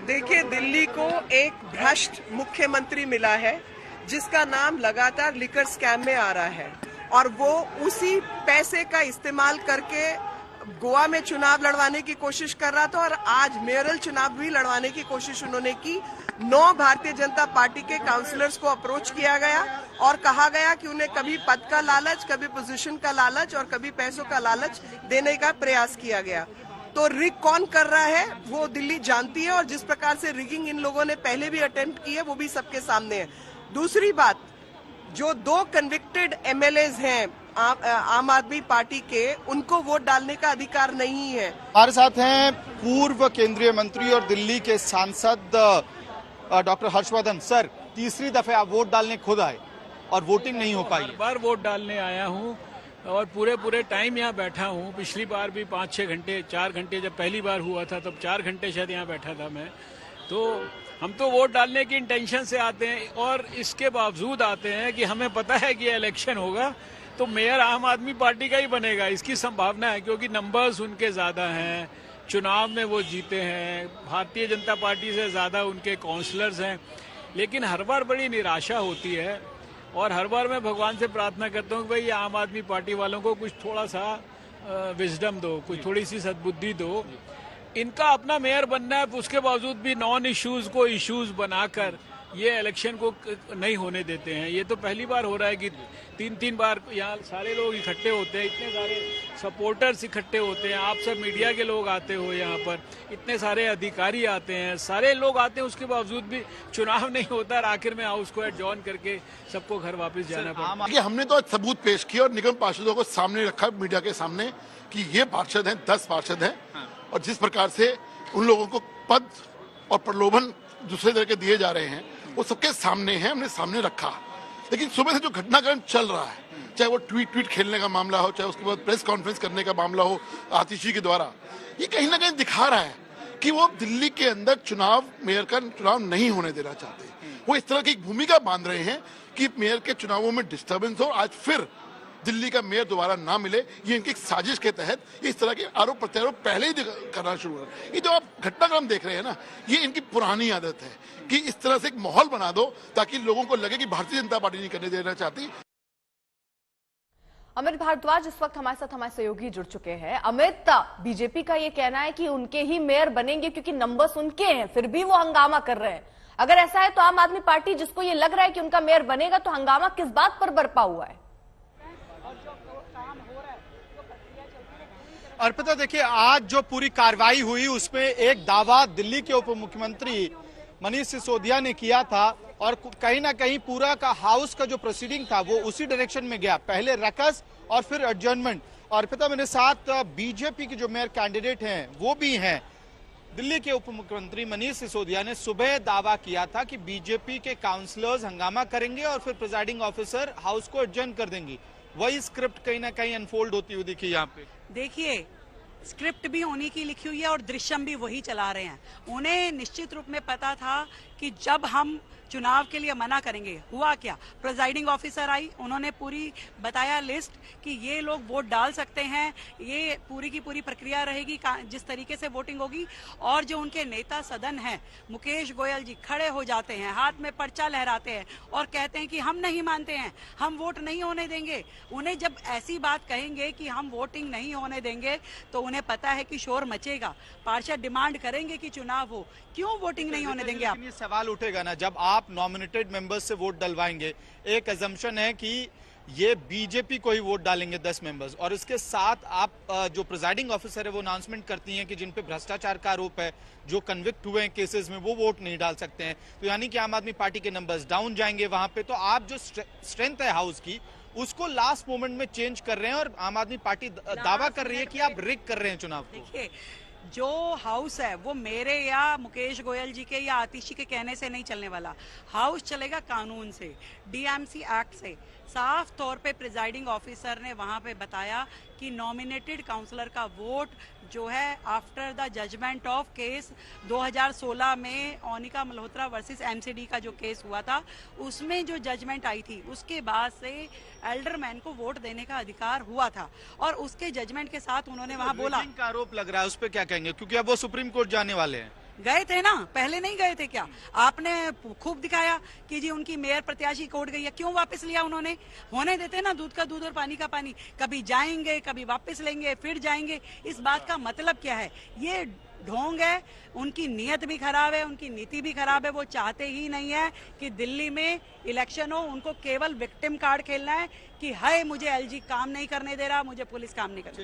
देखिए, दिल्ली को एक भ्रष्ट मुख्यमंत्री मिला है जिसका नाम लगातार लिकर स्कैम में आ रहा है और वो उसी पैसे का इस्तेमाल करके गोवा में चुनाव लड़वाने की कोशिश कर रहा था और आज मेयरल चुनाव भी लड़वाने की कोशिश उन्होंने की। 9 भारतीय जनता पार्टी के काउंसलर्स को अप्रोच किया गया और कहा गया कि उन्हें कभी पद का लालच, कभी पोजीशन का लालच और कभी पैसों का लालच देने का प्रयास किया गया। तो रिग कौन कर रहा है वो दिल्ली जानती है और जिस प्रकार से रिगिंग इन लोगों ने पहले भी अटेम्प्ट की है वो भी सबके सामने है। दूसरी बात, जो 2 कन्विक्टेड एमएलएज हैं आम आदमी पार्टी के, उनको वोट डालने का अधिकार नहीं है। हमारे साथ हैं पूर्व केंद्रीय मंत्री और दिल्ली के सांसद डॉक्टर हर्षवर्धन। सर, तीसरी दफे आप वोट डालने खुद आए और वोटिंग नहीं हो पाई। बार वोट डालने आया हूं और पूरे टाइम यहाँ बैठा हूँ। पिछली बार भी 5-6 घंटे, 4 घंटे जब पहली बार हुआ था तब 4 घंटे शायद यहाँ बैठा था मैं। तो हम तो वोट डालने की इंटेंशन से आते हैं और इसके बावजूद आते हैं कि हमें पता है कि इलेक्शन होगा तो मेयर आम आदमी पार्टी का ही बनेगा, इसकी संभावना है क्योंकि नंबर्स उनके ज़्यादा हैं, चुनाव में वो जीते हैं, भारतीय जनता पार्टी से ज़्यादा उनके काउंसलर्स हैं। लेकिन हर बार बड़ी निराशा होती है और हर बार मैं भगवान से प्रार्थना करता हूँ कि भाई आम आदमी पार्टी वालों को कुछ थोड़ा सा विजडम दो, कुछ थोड़ी सी सद्बुद्धि दो। इनका अपना मेयर बनना है, उसके बावजूद भी नॉन इश्यूज को इश्यूज बनाकर ये इलेक्शन को नहीं होने देते हैं। ये तो पहली बार हो रहा है कि 3-3 बार यहाँ सारे लोग इकट्ठे होते हैं, इतने सारे सपोर्टर्स इकट्ठे होते हैं, आप सब मीडिया के लोग आते हो यहाँ पर, इतने सारे अधिकारी आते हैं, सारे लोग आते हैं, उसके बावजूद भी चुनाव नहीं होता और आखिर में हाउस को एडजॉर्न करके सबको घर वापस जाना पड़ता है। हमने तो सबूत पेश किया और निगम पार्षदों को सामने रखा मीडिया के सामने कि ये पार्षद हैं, 10 पार्षद हैं और जिस प्रकार से उन लोगों को पद और प्रलोभन दूसरे तरह के दिए जा रहे हैं वो सबके सामने है, हमने सामने रखा। लेकिन सुबह से जो घटनाक्रम चल रहा है, चाहे वो ट्वीट खेलने का मामला हो, चाहे उसके बाद प्रेस कॉन्फ्रेंस करने का मामला हो आतिशी के द्वारा, ये कहीं ना कहीं दिखा रहा है कि वो दिल्ली के अंदर चुनाव, मेयर का चुनाव नहीं होने देना चाहते। वो इस तरह की एक भूमिका बांध रहे हैं कि मेयर के चुनावों में डिस्टर्बेंस हो, आज फिर दिल्ली का मेयर दोबारा ना मिले। ये इनकी साजिश के तहत इस तरह के आरोप प्रत्यारोप पहले ही करना शुरू हो। ये जो आप घटनाक्रम देख रहे हैं ना, ये इनकी पुरानी आदत है कि इस तरह से एक माहौल बना दो ताकि लोगों को लगे कि भारतीय जनता पार्टी नहीं करने देना चाहती। अमित भारद्वाज इस वक्त हमारे साथ हमारे सहयोगी जुड़ चुके हैं। अमित, बीजेपी का ये कहना है कि उनके ही मेयर बनेंगे क्योंकि नंबर्स उनके हैं, फिर भी वो हंगामा कर रहे हैं। अगर ऐसा है तो आम आदमी पार्टी, जिसको ये लग रहा है कि उनका मेयर बनेगा, तो हंगामा किस बात पर बरपा हुआ है? अर्पिता, देखिए, आज जो पूरी कार्रवाई हुई उसमें एक दावा दिल्ली के उप मुख्यमंत्री मनीष सिसोदिया ने किया था और कहीं ना कहीं पूरा का हाउस का जो प्रोसीडिंग था वो उसी डायरेक्शन में गया, पहले रकस और फिर एडजर्नमेंट। अर्पिता, मेरे साथ बीजेपी के जो मेयर कैंडिडेट हैं वो भी हैं। दिल्ली के उप मुख्यमंत्री मनीष सिसोदिया ने सुबह दावा किया था कि बीजेपी के काउंसलर्स हंगामा करेंगे और फिर प्रिजाइडिंग ऑफिसर हाउस को एडजर्न कर देंगी। वही स्क्रिप्ट कहीं ना कहीं अनफोल्ड होती हुई दिखी यहाँ पे। देखिए, स्क्रिप्ट भी उन्हीं की लिखी हुई है और दृश्यम भी वही चला रहे हैं। उन्हें निश्चित रूप में पता था कि जब हम चुनाव के लिए मना करेंगे, हुआ क्या, प्रिजाइडिंग ऑफिसर आई, उन्होंने पूरी बताया लिस्ट कि ये लोग वोट डाल सकते हैं, ये पूरी की पूरी प्रक्रिया रहेगी जिस तरीके से वोटिंग होगी। और जो उनके नेता सदन हैं मुकेश गोयल जी, खड़े हो जाते हैं, हाथ में पर्चा लहराते हैं और कहते हैं कि हम नहीं मानते हैं, हम वोट नहीं होने देंगे। उन्हें जब ऐसी बात कहेंगे कि हम वोटिंग नहीं होने देंगे तो उन्हें पता है कि शोर मचेगा, पार्षद डिमांड करेंगे कि चुनाव हो। क्यों वोटिंग नहीं होने देंगे आप? ये सवाल उठेगा ना, जब आप नॉमिनेटेड मेंबर्स से वोट डलवाएंगे, एक अजम्पशन है कि ये बीजेपी को ही वोट डालेंगे 10 मेंबर्स, और इसके साथ आप जो प्रिजाइडिंग ऑफिसर है वो अनाउंसमेंट करती हैं कि जिन पे भ्रष्टाचार का आरोप है, जो कन्विक्ट हुए हैं केसेस में, वो वोट नहीं डाल सकते हैं। तो यानी कि आम आदमी पार्टी के नंबर्स डाउन जाएंगे वहां पे। तो आप जो स्ट्रेंथ है हाउस की उसको लास्ट मोमेंट में चेंज कर रहे हैं और आम आदमी पार्टी दावा कर रही है कि आप रिग कर रहे हैं चुनाव को। देखिए, जो हाउस है वो मेरे या मुकेश गोयल जी के या आतिशी के कहने से नहीं चलने वाला। हाउस चलेगा कानून से, डीएमसी एक्ट से। साफ तौर पे प्रिजाइडिंग ऑफिसर ने वहां पे बताया कि नॉमिनेटेड काउंसलर का वोट जो है after the judgement of case 2016 में ओनिका मल्होत्रा वर्सेस एमसीडी का जो केस हुआ था, उसमें जो जजमेंट आई थी उसके बाद से एल्डरमैन को वोट देने का अधिकार हुआ था और उसके जजमेंट के साथ उन्होंने वहां बोला। का आरोप लग रहा है, उस पर क्या कहेंगे? क्योंकि अब वो सुप्रीम कोर्ट जाने वाले हैं। गए थे ना, पहले नहीं गए थे क्या? आपने खूब दिखाया कि जी उनकी मेयर प्रत्याशी कोर्ट गई है, क्यों वापस लिया उन्होंने? होने देते ना, दूध का दूध और पानी का पानी, कभी जाएंगे कभी वापस लेंगे फिर जाएंगे। इस बात का मतलब क्या है? ये ढोंग है, उनकी नीयत भी खराब है, उनकी नीति भी खराब है। वो चाहते ही नहीं है कि दिल्ली में इलेक्शन हो, उनको केवल विक्टिम कार्ड खेलना है कि हाय मुझे एलजी काम नहीं करने दे रहा, मुझे पुलिस काम नहीं करने